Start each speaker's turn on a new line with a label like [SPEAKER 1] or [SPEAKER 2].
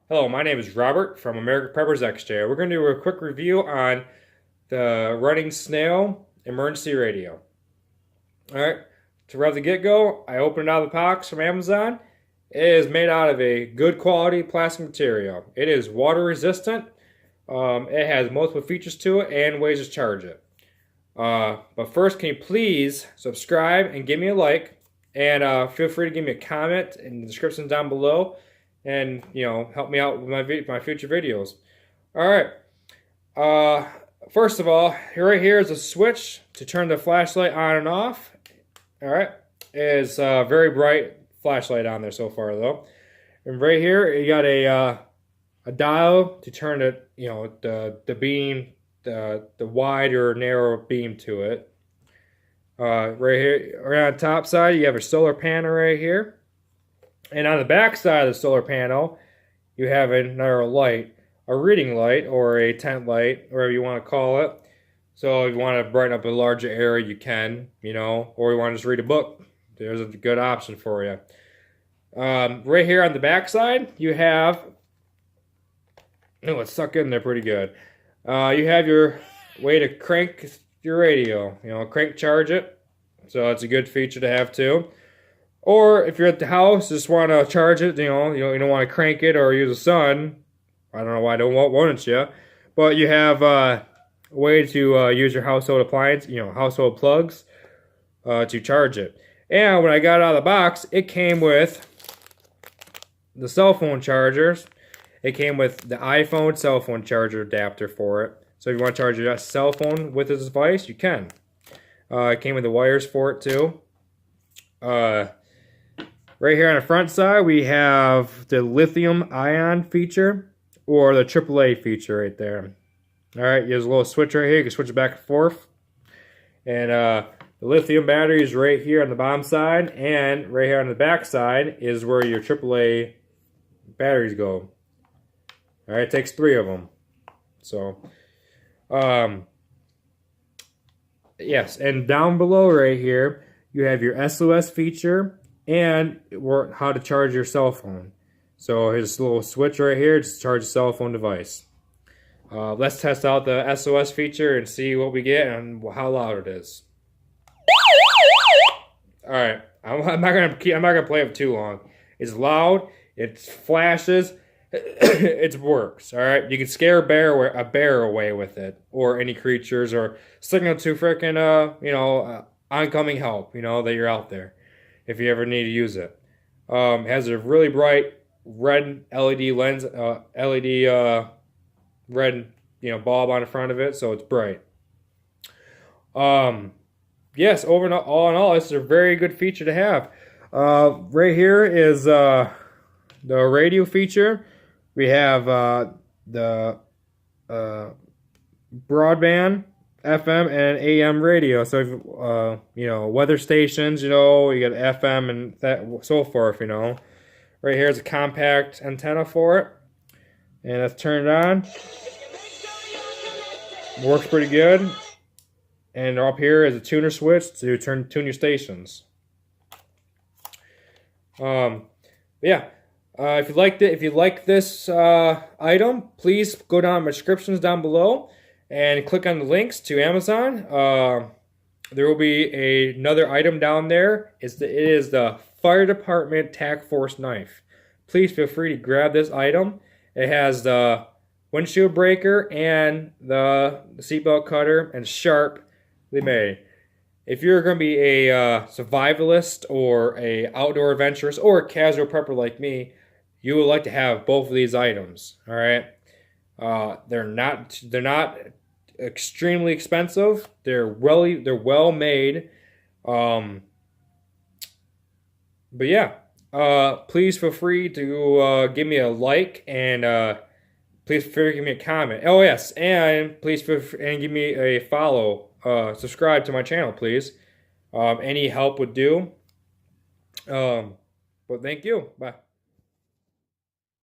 [SPEAKER 1] Hello, my name is Robert from American Preppers XJ. We're going to do a quick review on the running snail emergency radio. Alright, to rev the get-go, I opened it out of the box from Amazon. It is made out of a good quality plastic material. It is water resistant. It has multiple features to it and ways to charge it. But first, can you please subscribe and give me a like, and feel free to give me a comment in the description down below, and help me out with my future videos. All right. First of all, right here is a switch to turn the flashlight on and off. All right, it's a very bright flashlight on there so far though. And right here you got a dial to turn it, the beam, the wide or narrow beam to it. Right here, right on the top side, you have a solar panel right here. And on the back side of the solar panel, you have another light, a reading light or a tent light, whatever you want to call it. So if you want to brighten up a larger area, you can, or you want to just read a book, there's a good option for you. Right here on the back side, you have, it's stuck in there pretty good. You have your way to crank your radio, crank charge it. So it's a good feature to have too. Or if you're at the house, just want to charge it, you don't want to crank it or use the sun. I don't know why I don't want you. But you have a way to use your household appliance, household plugs to charge it. And when I got it out of the box, it came with the cell phone chargers. It came with the iPhone cell phone charger adapter for it. So if you want to charge your cell phone with this device, you can. It came with the wires for it too. Right here on the front side, we have the lithium ion feature or the AAA feature right there. All right, there's a little switch right here. You can switch it back and forth. And the lithium battery is right here on the bottom side, and right here on the back side is where your AAA batteries go. All right, it takes 3 of them. So, yes, and down below right here, you have your SOS feature and how to charge your cell phone. So here's a little switch right here to charge a cell phone device. Let's test out the SOS feature and see what we get and how loud it is. All right, I'm not gonna play it for too long. It's loud. It flashes. It works. All right, you can scare a bear away with it, or any creatures, or signal to frickin' oncoming help. That you're out there, if you ever need to use it. It has a really bright red LED lens, LED red bulb on the front of it, so it's bright. Yes, all in all, this is a very good feature to have. Right here is the radio feature. We have the broadband FM and AM radio. So if, weather stations, you got FM and that so forth. Right here is a compact antenna for it, and let's turn it on. Works pretty good. And up here is a tuner switch to tune your stations. Yeah. If you like this item, please go down in my descriptions down below and click on the links to Amazon. There will be another item down there. It is the fire department tac-force knife. Please feel free to grab this item. It has the windshield breaker and the seatbelt cutter, and sharply made. If you're going to be a survivalist or a outdoor adventurist or a casual prepper like me, you would like to have both of these items. All right, they're not extremely expensive. They're well made. But yeah, please feel free to give me a like, and please feel free to give me a comment. Oh yes, and please feel free and give me a follow. Subscribe to my channel, please. Any help would do. But thank you. Bye.